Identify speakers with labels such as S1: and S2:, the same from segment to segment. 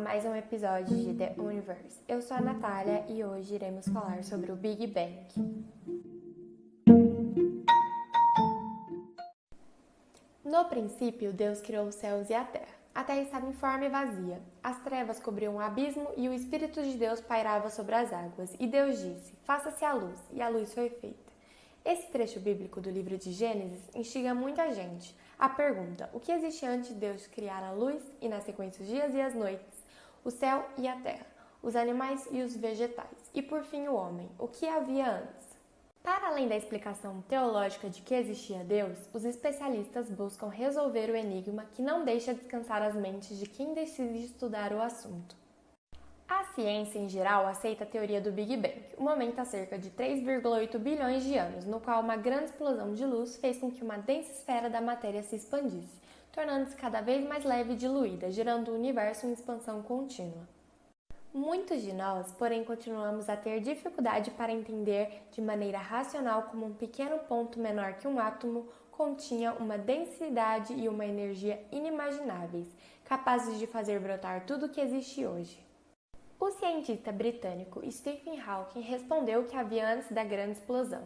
S1: mais um episódio de The Universe. Eu sou a Natália e hoje iremos falar sobre o Big Bang. No princípio, Deus criou os céus e a terra. A terra estava informe e vazia. As trevas cobriam o abismo e o Espírito de Deus pairava sobre as águas. E Deus disse: faça-se a luz, e a luz foi feita. Esse trecho bíblico do livro de Gênesis instiga muita gente. A pergunta: o que existia antes de Deus criar a luz e, na sequência, os dias e as noites, o céu e a terra, os animais e os vegetais, e por fim o homem, o que havia antes? Para além da explicação teológica de que existia Deus, os especialistas buscam resolver o enigma que não deixa descansar as mentes de quem decide estudar o assunto. A ciência, em geral, aceita a teoria do Big Bang, um momento há cerca de 3,8 bilhões de anos, no qual uma grande explosão de luz fez com que uma densa esfera da matéria se expandisse, tornando-se cada vez mais leve e diluída, gerando o universo em expansão contínua. Muitos de nós, porém, continuamos a ter dificuldade para entender de maneira racional como um pequeno ponto menor que um átomo continha uma densidade e uma energia inimagináveis, capazes de fazer brotar tudo o que existe hoje. O cientista britânico Stephen Hawking respondeu que havia antes da grande explosão,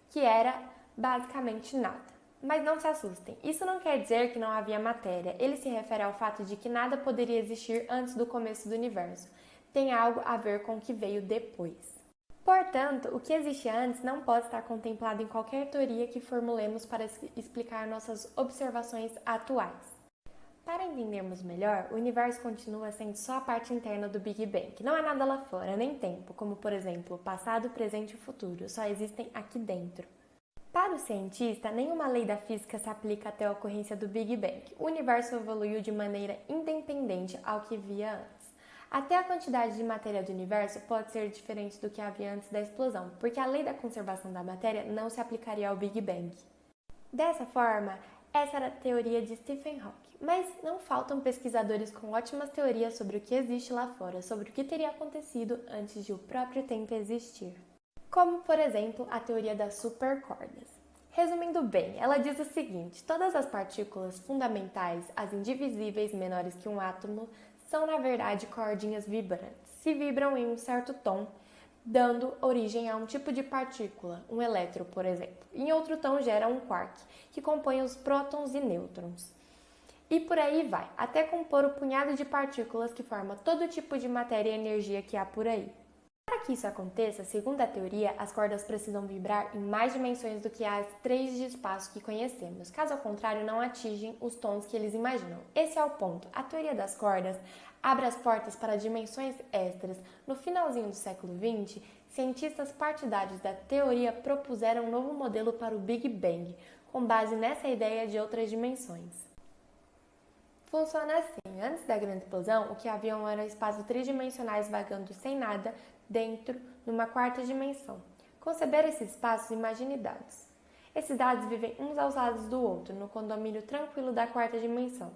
S1: que era basicamente nada. Mas não se assustem, isso não quer dizer que não havia matéria, ele se refere ao fato de que nada poderia existir antes do começo do universo. Tem algo a ver com o que veio depois. Portanto, o que existia antes não pode estar contemplado em qualquer teoria que formulemos para explicar nossas observações atuais. Para entendermos melhor, o universo continua sendo só a parte interna do Big Bang, não há nada lá fora, nem tempo, como por exemplo, passado, presente e futuro, só existem aqui dentro. Para o cientista, nenhuma lei da física se aplica até a ocorrência do Big Bang. O universo evoluiu de maneira independente ao que via antes. Até a quantidade de matéria do universo pode ser diferente do que havia antes da explosão, porque a lei da conservação da matéria não se aplicaria ao Big Bang. Dessa forma, essa era a teoria de Stephen Hawking, mas não faltam pesquisadores com ótimas teorias sobre o que existe lá fora, sobre o que teria acontecido antes de o próprio tempo existir. Como, por exemplo, a teoria das supercordas. Resumindo bem, ela diz o seguinte: todas as partículas fundamentais, as indivisíveis menores que um átomo, são na verdade cordinhas vibrantes. Se vibram em um certo tom, dando origem a um tipo de partícula, um elétron, por exemplo. Em outro tom gera um quark, que compõe os prótons e nêutrons. E por aí vai, até compor o punhado de partículas que forma todo tipo de matéria e energia que há por aí. Para que isso aconteça, segundo a teoria, as cordas precisam vibrar em mais dimensões do que as 3 de espaço que conhecemos. Caso ao contrário, não atingem os tons que eles imaginam. Esse é o ponto. A teoria das cordas abre as portas para dimensões extras. No finalzinho do século XX, cientistas partidários da teoria propuseram um novo modelo para o Big Bang, com base nessa ideia de outras dimensões. Funciona assim: antes da grande explosão, o que haviam eram espaços tridimensionais vagando sem nada dentro numa quarta dimensão. Conceber esses espaços, imagine dados. Esses dados vivem uns aos lados do outro, no condomínio tranquilo da quarta dimensão.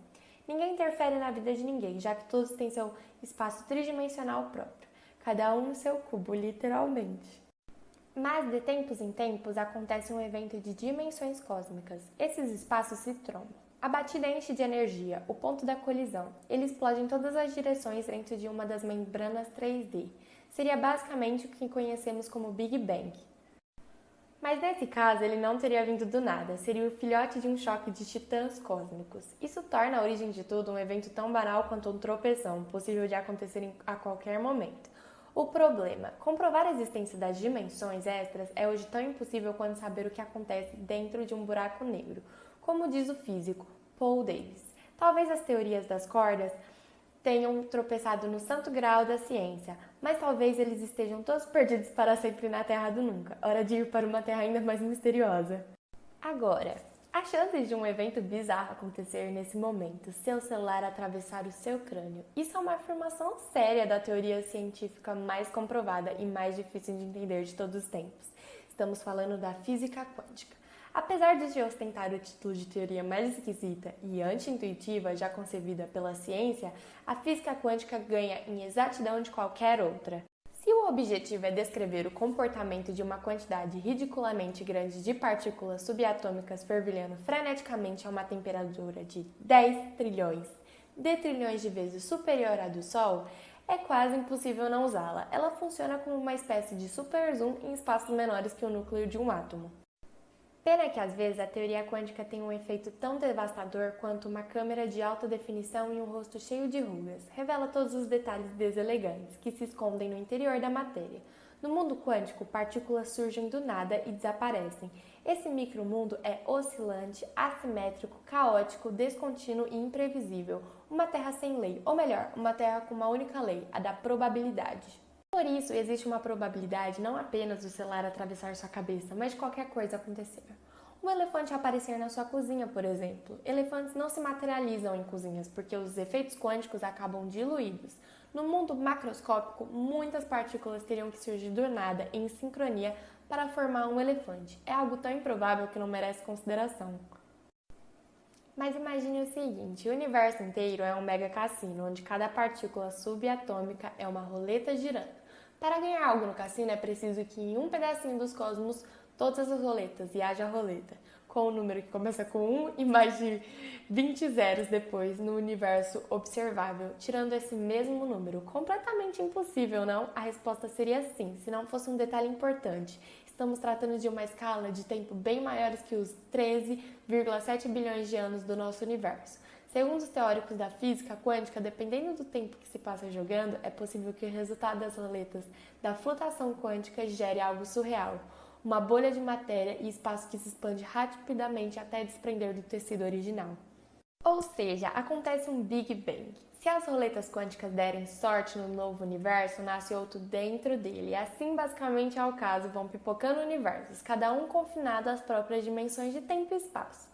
S1: Ninguém interfere na vida de ninguém, já que todos têm seu espaço tridimensional próprio, cada um no seu cubo, literalmente. Mas de tempos em tempos acontece um evento de dimensões cósmicas. Esses espaços se trombam. A batida enche de energia, o ponto da colisão. Ele explode em todas as direções dentro de uma das membranas 3D. Seria basicamente o que conhecemos como Big Bang. Mas nesse caso, ele não teria vindo do nada, seria o filhote de um choque de titãs cósmicos. Isso torna a origem de tudo um evento tão banal quanto um tropeção, possível de acontecer a qualquer momento. O problema: comprovar a existência das dimensões extras é hoje tão impossível quanto saber o que acontece dentro de um buraco negro, como diz o físico Paul Davies. Talvez as teorias das cordas tenham tropeçado no santo grau da ciência, mas talvez eles estejam todos perdidos para sempre na terra do nunca. Hora de ir para uma terra ainda mais misteriosa. Agora, a chance de um evento bizarro acontecer nesse momento, seu celular atravessar o seu crânio, isso é uma afirmação séria da teoria científica mais comprovada e mais difícil de entender de todos os tempos. Estamos falando da física quântica. Apesar de ostentar o título de teoria mais esquisita e anti-intuitiva já concebida pela ciência, a física quântica ganha em exatidão de qualquer outra. Se o objetivo é descrever o comportamento de uma quantidade ridiculamente grande de partículas subatômicas fervilhando freneticamente a uma temperatura de 10 trilhões de trilhões de vezes superior à do Sol, é quase impossível não usá-la. Ela funciona como uma espécie de super zoom em espaços menores que o núcleo de um átomo. Pena que às vezes a teoria quântica tem um efeito tão devastador quanto uma câmera de alta definição e um rosto cheio de rugas. Revela todos os detalhes deselegantes que se escondem no interior da matéria. No mundo quântico, partículas surgem do nada e desaparecem. Esse micromundo é oscilante, assimétrico, caótico, descontínuo e imprevisível. Uma Terra sem lei, ou melhor, uma Terra com uma única lei, a da probabilidade. Por isso, existe uma probabilidade não apenas do celular atravessar sua cabeça, mas de qualquer coisa acontecer. Um elefante aparecer na sua cozinha, por exemplo. Elefantes não se materializam em cozinhas porque os efeitos quânticos acabam diluídos. No mundo macroscópico, muitas partículas teriam que surgir do nada, em sincronia, para formar um elefante. É algo tão improvável que não merece consideração. Mas imagine o seguinte, o universo inteiro é um mega cassino, onde cada partícula subatômica é uma roleta girando. Para ganhar algo no cassino é preciso que em um pedacinho dos cosmos todas as roletas e haja roleta, com um número que começa com 1 e mais de 20 zeros depois no universo observável, tirando esse mesmo número. Completamente impossível, não? A resposta seria sim, se não fosse um detalhe importante. Estamos tratando de uma escala de tempo bem maiores que os 13,7 bilhões de anos do nosso universo. Segundo os teóricos da física quântica, dependendo do tempo que se passa jogando, é possível que o resultado das roletas da flutuação quântica gere algo surreal. Uma bolha de matéria e espaço que se expande rapidamente até desprender do tecido original. Ou seja, acontece um Big Bang. Se as roletas quânticas derem sorte no novo universo, nasce outro dentro dele. E assim, basicamente, é o caso, vão pipocando universos, cada um confinado às próprias dimensões de tempo e espaço.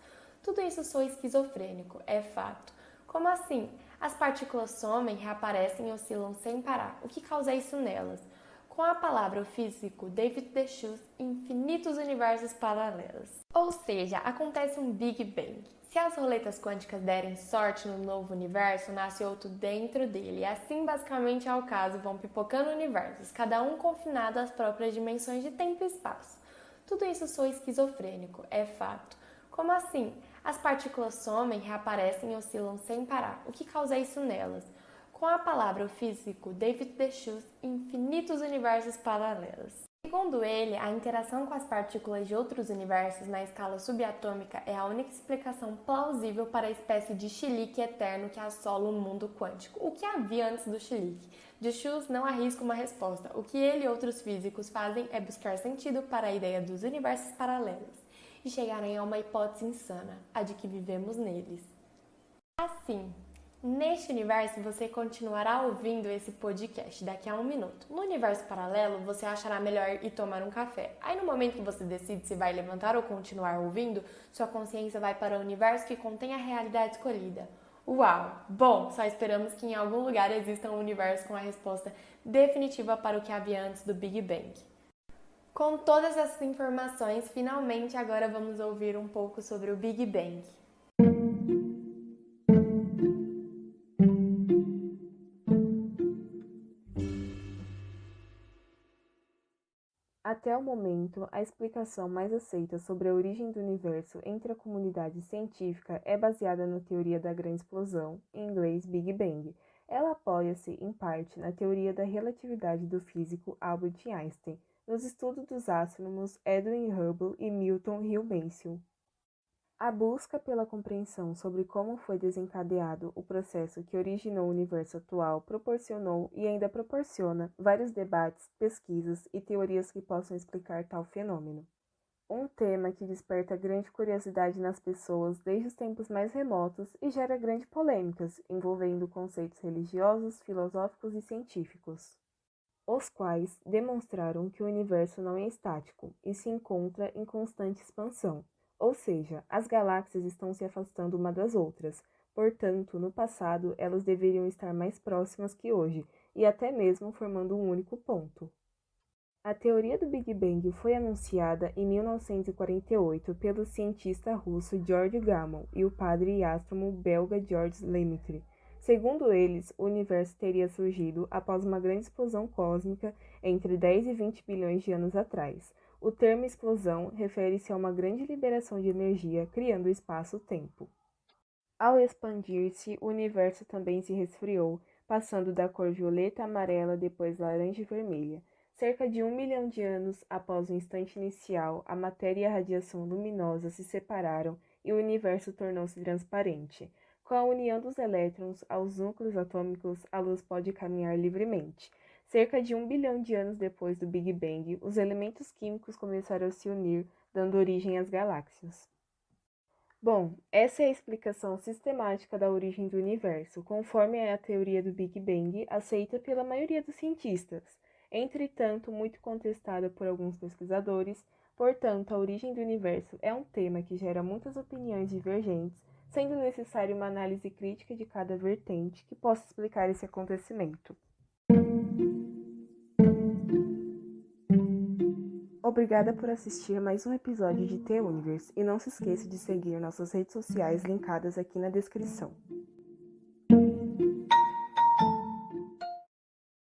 S1: Tudo isso soa esquizofrênico, é fato. Como assim? As partículas somem, reaparecem e oscilam sem parar. O que causa isso nelas? Com a palavra o físico David DeChusser, infinitos universos paralelos. Ou seja, acontece um Big Bang. Se as roletas quânticas derem sorte no novo universo, nasce outro dentro dele. E assim, basicamente, é o caso, vão pipocando universos, cada um confinado às próprias dimensões de tempo e espaço. Tudo isso soa esquizofrênico, é fato. Como assim? As partículas somem, reaparecem e oscilam sem parar. O que causa isso nelas? Com a palavra o físico David DeChusser, infinitos universos paralelos. Segundo ele, a interação com as partículas de outros universos na escala subatômica é a única explicação plausível para a espécie de chilique eterno que assola o mundo quântico. O que havia antes do chilique? DeChusser não arrisca uma resposta. O que ele e outros físicos fazem é buscar sentido para a ideia dos universos paralelos e chegarem a uma hipótese insana, a de que vivemos neles. Assim, neste universo, você continuará ouvindo esse podcast daqui a 1 minuto. No universo paralelo, você achará melhor ir tomar um café. Aí, no momento que você decide se vai levantar ou continuar ouvindo, sua consciência vai para o universo que contém a realidade escolhida. Uau! Bom, só esperamos que em algum lugar exista um universo com a resposta definitiva para o que havia antes do Big Bang. Com todas essas informações, finalmente agora vamos ouvir um pouco sobre o Big Bang.
S2: Até o momento, a explicação mais aceita sobre a origem do universo entre a comunidade científica é baseada na teoria da grande explosão, em inglês Big Bang. Ela apoia-se, em parte, na teoria da relatividade do físico Albert Einstein, nos estudos dos astrônomos Edwin Hubble e Milton Humansel. A busca pela compreensão sobre como foi desencadeado o processo que originou o universo atual proporcionou e ainda proporciona vários debates, pesquisas e teorias que possam explicar tal fenômeno. Um tema que desperta grande curiosidade nas pessoas desde os tempos mais remotos e gera grandes polêmicas envolvendo conceitos religiosos, filosóficos e científicos, os quais demonstraram que o universo não é estático e se encontra em constante expansão. Ou seja, as galáxias estão se afastando uma das outras, portanto, no passado elas deveriam estar mais próximas que hoje, e até mesmo formando um único ponto. A teoria do Big Bang foi anunciada em 1948 pelo cientista russo George Gamow e o padre e astrônomo belga Georges Lemaitre. Segundo eles, o universo teria surgido após uma grande explosão cósmica entre 10 e 20 bilhões de anos atrás. O termo explosão refere-se a uma grande liberação de energia, criando o espaço-tempo. Ao expandir-se, o universo também se resfriou, passando da cor violeta a amarela, depois laranja e vermelha. Cerca de 1 milhão de anos após o instante inicial, a matéria e a radiação luminosa se separaram e o universo tornou-se transparente. Com a união dos elétrons aos núcleos atômicos, a luz pode caminhar livremente. Cerca de 1 bilhão de anos depois do Big Bang, os elementos químicos começaram a se unir, dando origem às galáxias. Bom, essa é a explicação sistemática da origem do universo, conforme é a teoria do Big Bang, aceita pela maioria dos cientistas. Entretanto, muito contestada por alguns pesquisadores, portanto, a origem do universo é um tema que gera muitas opiniões divergentes, sendo necessária uma análise crítica de cada vertente que possa explicar esse acontecimento. Obrigada por assistir mais um episódio de The Universe e não se esqueça de seguir nossas redes sociais linkadas aqui na descrição.